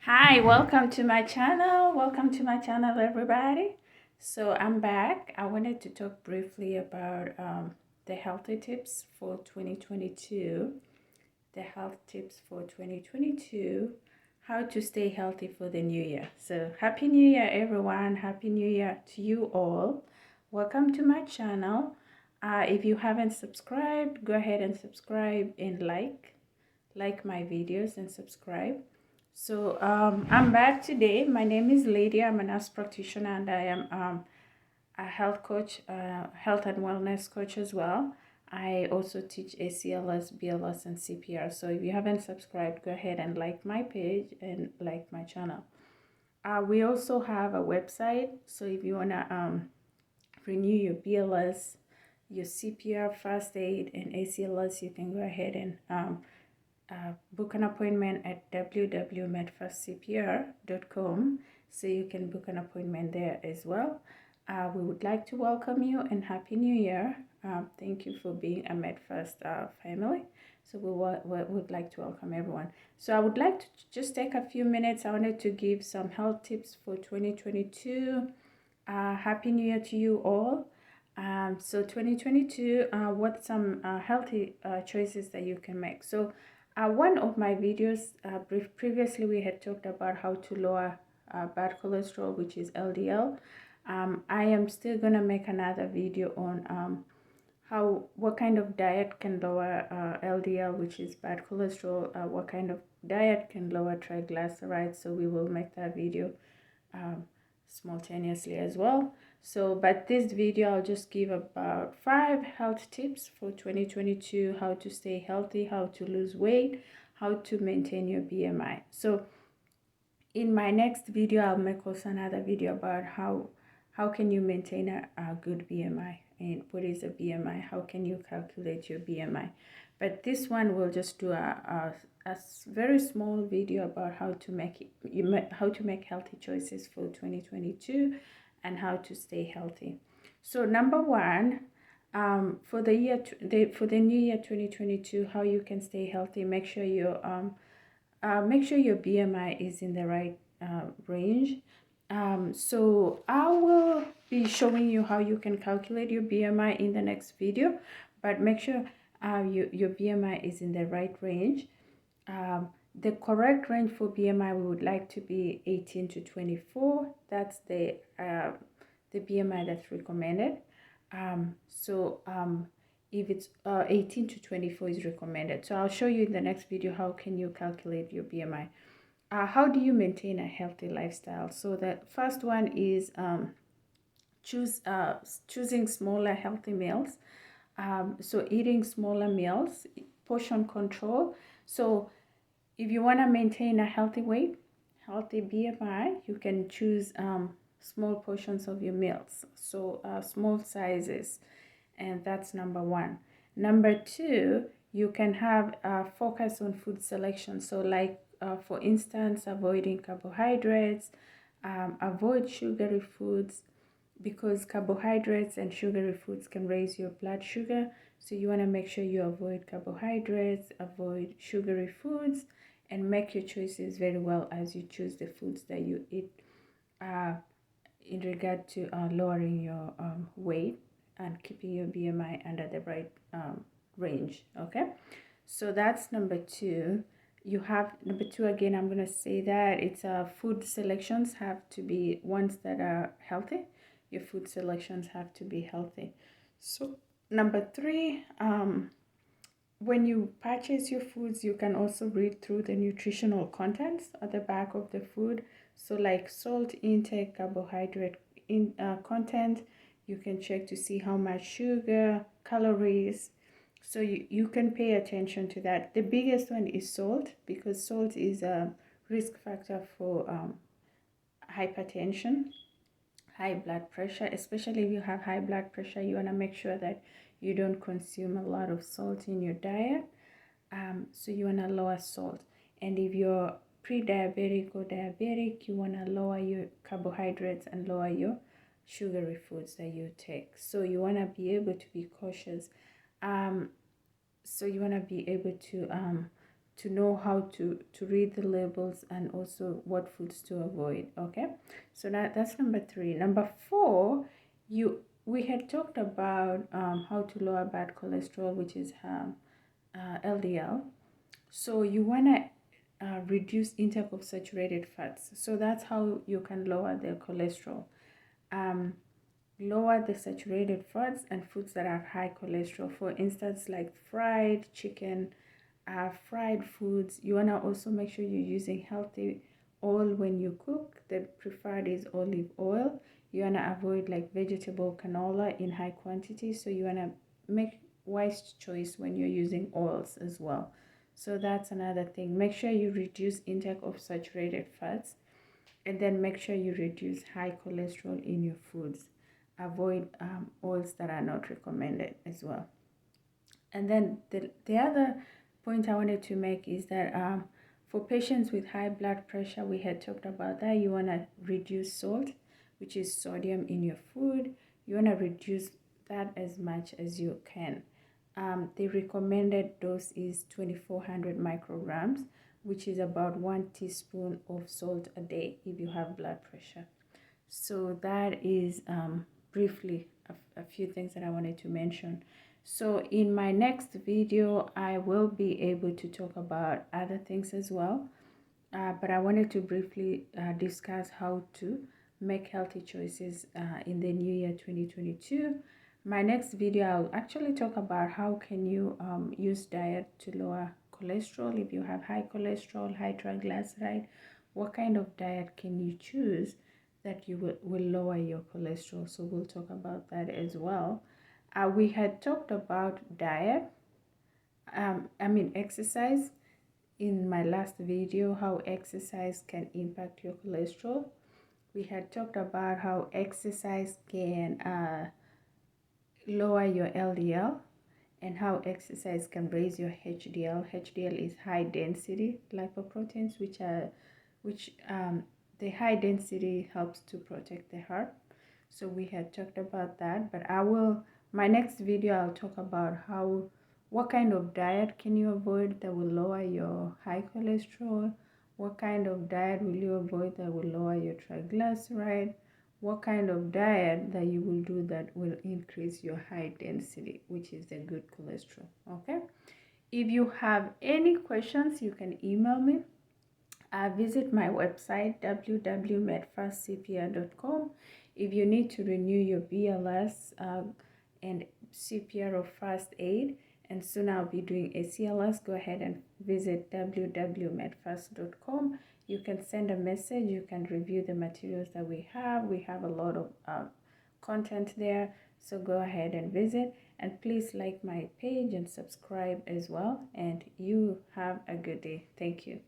Hi, welcome to my channel. Welcome to my channel, everybody. So I'm back. I wanted to talk briefly about the healthy tips for 2022. The health tips for 2022. How to stay healthy for the new year. So happy new year, everyone. Happy new year to you all. Welcome to my channel. If you haven't subscribed, go ahead and subscribe and like my videos and subscribe. So I'm back today. My name is Lydia. I'm a nurse practitioner and I am a health coach, health and wellness coach as well. I also teach ACLS, BLS, and CPR. So if you haven't subscribed, go ahead and like my page and like my channel. We also have a website. So if you wanna renew your BLS, your CPR, first aid, and ACLS, you can go ahead and book an appointment at www.medfirstcpr.com, so you can book an appointment there as well. We would like to welcome you and Happy New Year. Thank you for being a MedFirst family. So we would like to welcome everyone. So I would like to just take a few minutes. I wanted to give some health tips for 2022. Happy New Year to you all. So 2022, what some healthy choices that you can make. So one of my videos, previously we had talked about how to lower bad cholesterol, which is LDL. I am still gonna make another video on what kind of diet can lower LDL, which is bad cholesterol. What kind of diet can lower triglycerides. So we will make that video um, simultaneously as well. So but this video I'll just give about 5 health tips for 2022: how to stay healthy, how to lose weight, how to maintain your BMI. So in my next video I'll make also another video about how can you maintain a good BMI and what is a BMI, how can you calculate your BMI. But this one will just do a very small video about how to make healthy choices for 2022 and how to stay healthy. So number one, for the new year 2022, how you can stay healthy: make sure your BMI is in the right range. So I will be showing you how you can calculate your BMI in the next video, but make sure your BMI is in the right range. The correct range for BMI, we would like to be 18 to 24. That's the BMI that's recommended. If it's 18 to 24 is recommended. So I'll show you in the next video how can you calculate your BMI. How do you maintain a healthy lifestyle? So the first one is choosing smaller healthy meals. So eating smaller meals, portion control. So if you want to maintain a healthy weight, healthy BMI, you can choose small portions of your meals. So small sizes, and that's number one. Number two, you can have a focus on food selection. So like for instance, avoiding carbohydrates, avoid sugary foods, because carbohydrates and sugary foods can raise your blood sugar. So you want to make sure you avoid carbohydrates, avoid sugary foods, and make your choices very well as you choose the foods that you eat in regard to lowering your weight and keeping your BMI under the right range. Okay, so that's number two. You have number two again. I'm gonna say that it's food selections have to be ones that are healthy. Your food selections have to be healthy. So number three, when you purchase your foods, you can also read through the nutritional contents at the back of the food. So like salt intake, carbohydrate content, you can check to see how much sugar, calories. So you can pay attention to that. The biggest one is salt, because salt is a risk factor for hypertension, high blood pressure. Especially if you have high blood pressure, you want to make sure that you don't consume a lot of salt in your diet. So you want to lower salt. And if you're pre-diabetic or diabetic, you want to lower your carbohydrates and lower your sugary foods that you take. So you want to be able to be cautious. So you want to be able to to know how to read the labels and also what foods to avoid. Okay, so that's number 3. Number 4, we had talked about how to lower bad cholesterol, which is LDL. So you want to reduce intake of saturated fats. So that's how you can lower the cholesterol. Lower the saturated fats and foods that have high cholesterol. For instance, like fried chicken, fried foods. You want to also make sure you're using healthy oil when you cook. The preferred is olive oil. You want to avoid like vegetable canola in high quantity. So you want to make wise choice when you're using oils as well. So that's another thing. Make sure you reduce intake of saturated fats, and then make sure you reduce high cholesterol in your foods. Avoid oils that are not recommended as well. And then the other point I wanted to make is that for patients with high blood pressure, we had talked about that. You want to reduce salt, which is sodium in your food. You want to reduce that as much as you can. The recommended dose is 2400 micrograms, which is about 1 teaspoon of salt a day if you have blood pressure. So that is briefly a few things that I wanted to mention. So in my next video, I will be able to talk about other things as well. But I wanted to briefly discuss how to make healthy choices in the new year 2022. My next video, I'll actually talk about how can you use diet to lower cholesterol. If you have high cholesterol, high triglyceride, what kind of diet can you choose that you will lower your cholesterol? So we'll talk about that as well. We had talked about diet, exercise in my last video, how exercise can impact your cholesterol. We had talked about how exercise can lower your LDL and how exercise can raise your HDL. HDL is high density lipoproteins, which the high density helps to protect the heart. So we had talked about that, but my next video I'll talk about what kind of diet can you avoid that will lower your high cholesterol, what kind of diet will you avoid that will lower your triglyceride, what kind of diet that you will do that will increase your high density, which is the good cholesterol. Okay, if you have any questions, you can email me. Visit my website www.medfastcpr.com. If you need to renew your BLS and CPR or first aid, and soon I'll be doing ACLS, go ahead and visit www.medfast.com. You can send a message, you can review the materials that we have. We have a lot of content there, so go ahead and visit, and please like my page and subscribe as well, and you have a good day. Thank you.